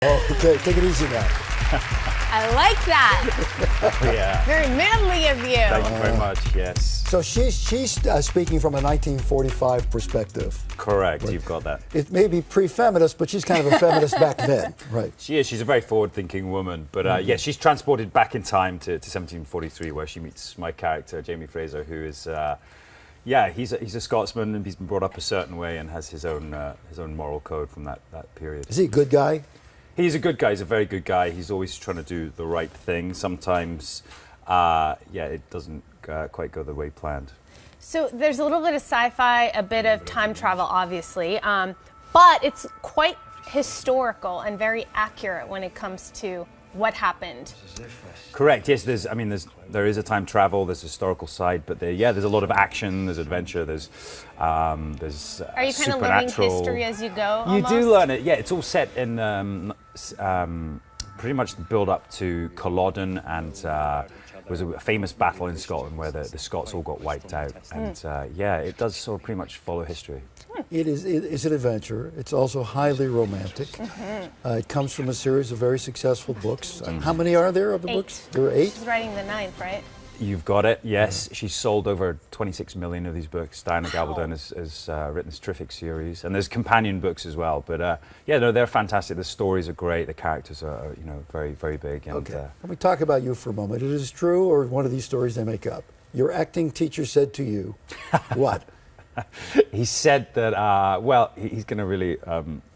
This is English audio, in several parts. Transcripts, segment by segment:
Oh, okay, take it easy now. I like that. Yeah. Very manly of you. Thank you very much, yes. So she's speaking from a 1945 perspective. Correct, Right. You've got that. It may be pre-feminist, but she's kind of a feminist back then, right? She is. She's a very forward-thinking woman. But yeah, she's transported back in time to 1743, where she meets my character, Jamie Fraser, who is, yeah, he's a Scotsman, and he's been brought up a certain way and has his own moral code from that period. Is he a good guy? He's a good guy. He's a very good guy. He's always trying to do the right thing. Sometimes, yeah, it doesn't quite go the way planned. So there's a little bit of sci-fi, a bit of time travel, obviously, but it's quite historical and very accurate when it comes to what happened. Correct. Yes, there is a time travel. There's a historical side, but there's a lot of action. There's adventure. There's Are you kind of learning history as you go? You do learn it. Yeah, it's all set in pretty much the build up to Culloden, and it was a famous battle in Scotland where the Scots all got wiped out. And yeah, it does sort of pretty much follow history. It's an adventure. It's also highly romantic. It comes from a series of very successful books. How many are there of the 8. books? There are 8? She's writing the 9th, right? You've got it, yes. She's sold over 26 million of these books. Diana Gabaldon has written this terrific series. And there's companion books as well. But yeah, no, they're fantastic. The stories are great. The characters are, very, very big. And, Okay. Let me talk about you for a moment. It is true, or one of these stories they make up. Your acting teacher said to you, what? He said that, well, he's going to really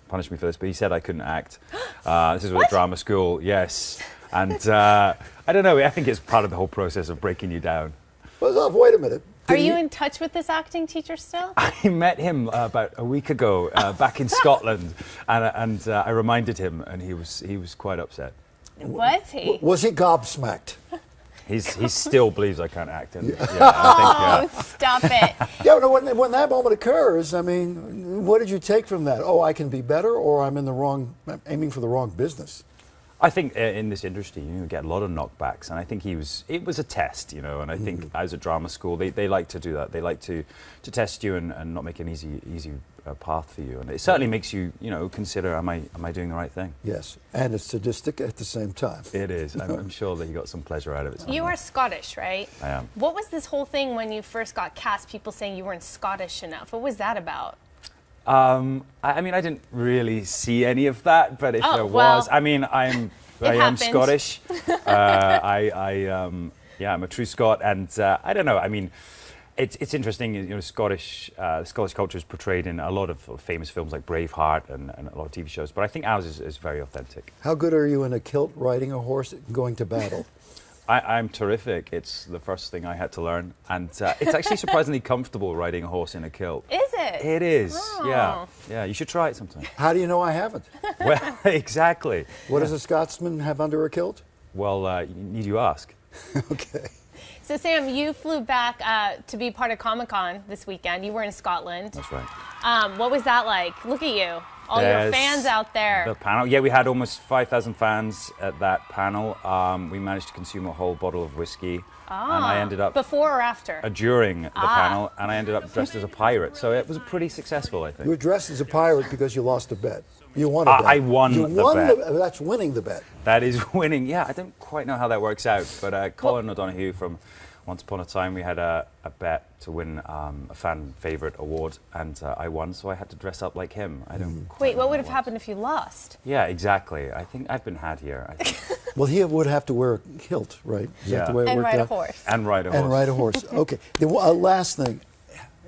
punish me for this, but he said I couldn't act. This is with a drama school, yes. And I don't know, I think it's part of the whole process of breaking you down. Well, wait a minute. Are you in touch with this acting teacher still? I met him about a week ago back in Scotland, and I reminded him, and he was quite upset. Was he? Was he gobsmacked? He still believes I can't act. And, yeah, Oh, stop it. Yeah, no, when that moment occurs, I mean, what did you take from that? Oh, I can be better, or I'm aiming for the wrong business. I think in this industry, you get a lot of knockbacks, and I think it was a test, and I think as a drama school, they like to do that. They like to test you and not make an easy path for you, and it certainly makes you, consider, am I doing the right thing? Yes, and it's sadistic at the same time. It is. I'm sure that you got some pleasure out of it. You are Scottish, right? I am. What was this whole thing when you first got cast, people saying you weren't Scottish enough? What was that about? I mean, I didn't really see any of that, but if there was, I mean, I am Scottish. Yeah, I'm a true Scot, and I don't know. I mean, it's interesting. Scottish culture is portrayed in a lot of famous films like Braveheart and a lot of TV shows, but I think ours is very authentic. How good are you in a kilt, riding a horse, and going to battle? I'm terrific. It's the first thing I had to learn, and it's actually surprisingly comfortable riding a horse in a kilt. Is it? It is. Oh. Yeah. You should try it sometime. How do you know I haven't? Well, exactly. What does a Scotsman have under a kilt? Well, need you ask? Okay. So Sam, you flew back to be part of Comic-Con this weekend. You were in Scotland. That's right. What was that like? Look at you. All your fans out there. The panel. Yeah, we had almost 5,000 fans at that panel. We managed to consume a whole bottle of whiskey. And I ended up... Before or after? During the panel, and I ended up dressed as a pirate. So it was pretty successful, I think. You were dressed as a pirate because you lost a bet. You won a bet. I won the bet. That's winning the bet. That is winning. Yeah, I don't quite know how that works out, but Colin O'Donoghue from Once Upon a Time, we had a bet to win a fan favourite award, and I won, so I had to dress up like him. I don't. Wait, what would have happened if you lost? Yeah, exactly. I think I've been had here. I think. Well, he would have to wear a kilt, right? Is that the way it and worked ride out? a horse. And ride a horse. And ride a horse. Okay. The last thing,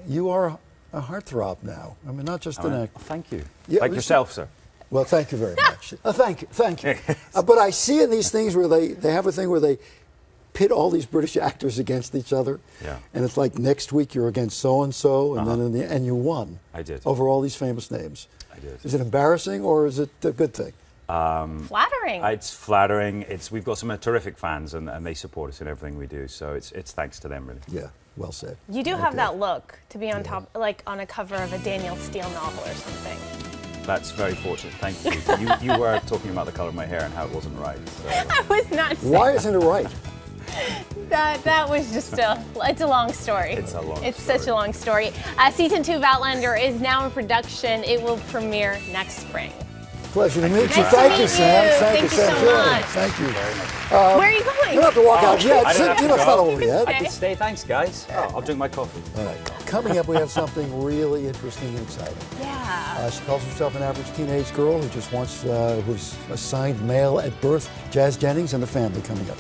you are a heartthrob now. I mean, not just an actor. Well, thank you. Yeah, like yourself, sir. Well, thank you very much. Thank you. But I see in these things where they have a thing where they pit all these British actors against each other. Yeah. And it's like next week you're against so-and-so, and then and you won. I did. Over all these famous names. I did. Is it embarrassing or is it a good thing? Flattering. It's flattering. We've got some terrific fans, and they support us in everything we do. So it's thanks to them, really. Yeah, well said. You do have that look to be on top, like on a cover of a Daniel Steele novel or something. That's very fortunate. Thank you. You were talking about the colour of my hair and how it wasn't right. So. I was not saying. Why isn't it right? That was just it's a long story. It's a long story. It's such a long story. Season 2 of Outlander is now in production. It will premiere next spring. Pleasure to meet you. Nice to Thank meet you, Sam. you. Thank you, Thank you Sam. so Good. much. Thank you. Where are you going? You don't have to walk out yet. I don't have to It's go. not over yet. I can stay. Thanks, guys. I'll drink my coffee. All right. Coming up, we have something really interesting and exciting. Yeah. She calls herself an average teenage girl who just wants, who's assigned male at birth. Jazz Jennings and the Family coming up.